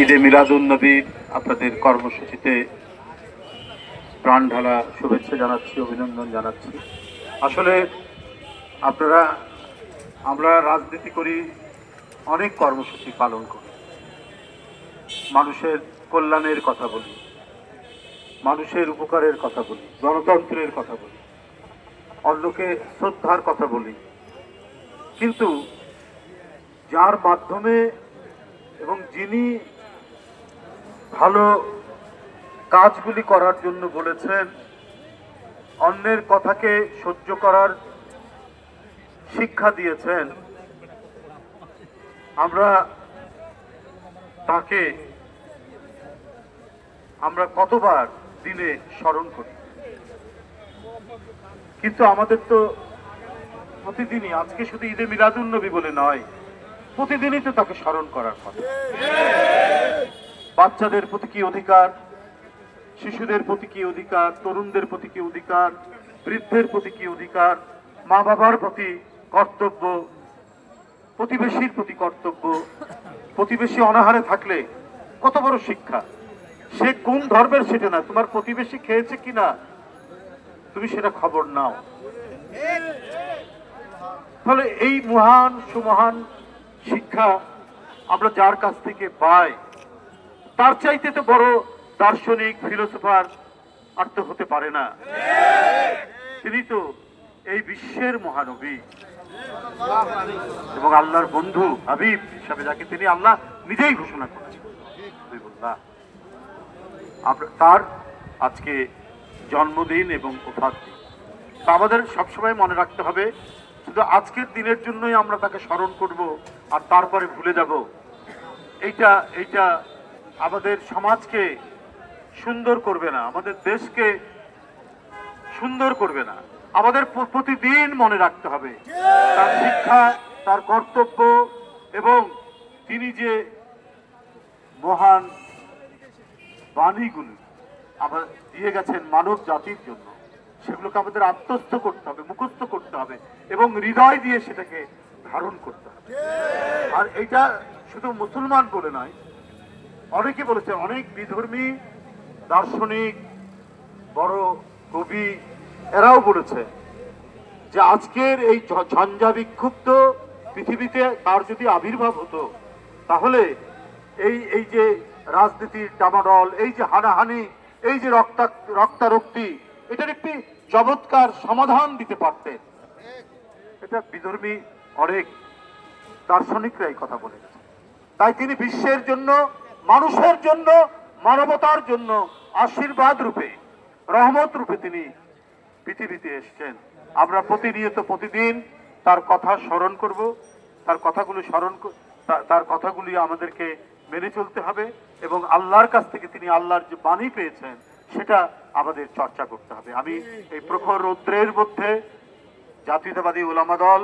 ঈদে মিলাদুন্নবীর আপনাদের কর্মসূচিতে প্রাণ ঢালা শুভেচ্ছা জানাচ্ছি, অভিনন্দন জানাচ্ছি। আসলে আমরা রাজনীতি করি, অনেক কর্মসূচি পালন করি, মানুষের কল্যাণের কথা বলি, মানুষের উপকারের কথা বলি, গণতন্ত্রের কথা বলি, অন্যকে শ্রদ্ধার কথা বলি, কিন্তু যার মাধ্যমে এবং যিনি ভালো কাজগুলি করার জন্য বলেছেন, অন্যের কথাকে সহ্য করার শিক্ষা দিয়েছেন, আমরা তাকে কতবার দিনে স্মরণ করি, কিন্তু আমাদের তো প্রতিদিনই, আজকে শুধু ঈদে মিলাদুন্নবী বলে নয়, প্রতিদিনই তো তাকে স্মরণ করার কথা। বাচ্চাদের প্রতি কি অধিকার, শিশুদের প্রতি কি অধিকার, তরুণদের প্রতি কি অধিকার, বৃদ্ধের প্রতি কি অধিকার, মা বাবার প্রতি কর্তব্য, প্রতিবেশীর প্রতি কর্তব্য, প্রতিবেশী অনাহারে থাকলে কত বড় শিক্ষা। সে কোন ধর্মের সেটা না, তোমার প্রতিবেশী খেয়েছে কিনা তুমি সেটা খবর নাও। ফলে এই মহান সুমহান শিক্ষা আমরা যার কাছ থেকে পাই, তার চাইতে তো বড় দার্শনিক ফিলোসফার আর তো হতে পারে না। তিনি তো এই বিশ্বের মহানবী এবং আল্লাহর বন্ধু হাবিব হিসাবে, যাকে তিনি আল্লাহ নিজেই ঘোষণা করেছেন। তার আজকে জন্মদিন এবং ওফাত দিন। তা আমাদের সবসময় মনে রাখতে হবে, শুধু আজকের দিনের জন্যই আমরা তাকে স্মরণ করব আর তারপরে ভুলে যাব, এইটা আমাদের সমাজকে সুন্দর করবে না, আমাদের দেশকে সুন্দর করবে না। আমাদের প্রতিদিন মনে রাখতে হবে তার শিক্ষা, তার কর্তব্য এবং তিনি যে মহান বাণীগুলি আবার দিয়ে গেছেন মানব জাতির জন্য, সেগুলোকে আমাদের আত্মস্থ করতে হবে, মুখস্থ করতে হবে এবং হৃদয় দিয়ে সেটাকে ধারণ করতে হবে। আর এটা শুধু মুসলমান বলে নয়, অনেকে বলেছে, অনেক বিধর্মী দার্শনিক, বড় কবি, এরাও বলেছে যে আজকের এই ঝঞ্ঝা বিক্ষুব্ধ পৃথিবীতে তার যদি আবির্ভাব হতো, তাহলে এই যে রাজনীতির ডামাডল, এই যে হানাহানি, এই যে রক্তারক্তি, এটার একটি চমৎকার সমাধান দিতে পারতেন। এটা বিধর্মী অনেক দার্শনিকরাই কথা বলে গেছে। তাই তিনি বিশ্বের জন্য, মানুষের জন্য, মানবতার জন্য আশীর্বাদ রূপে, রহমত রূপে তিনি পৃথিবীতে এসেছেন। আমরা প্রতিনিয়ত প্রতিদিন তার কথা স্মরণ করব, তার কথাগুলি আমাদেরকে মেনে চলতে হবে এবং আল্লাহর কাছ থেকে তিনি আল্লাহর যে বাণী পেয়েছেন সেটা আমাদের চর্চা করতে হবে। আমি এই প্রখর রৌদ্রের মধ্যে জাতীয়তাবাদী উলামা দল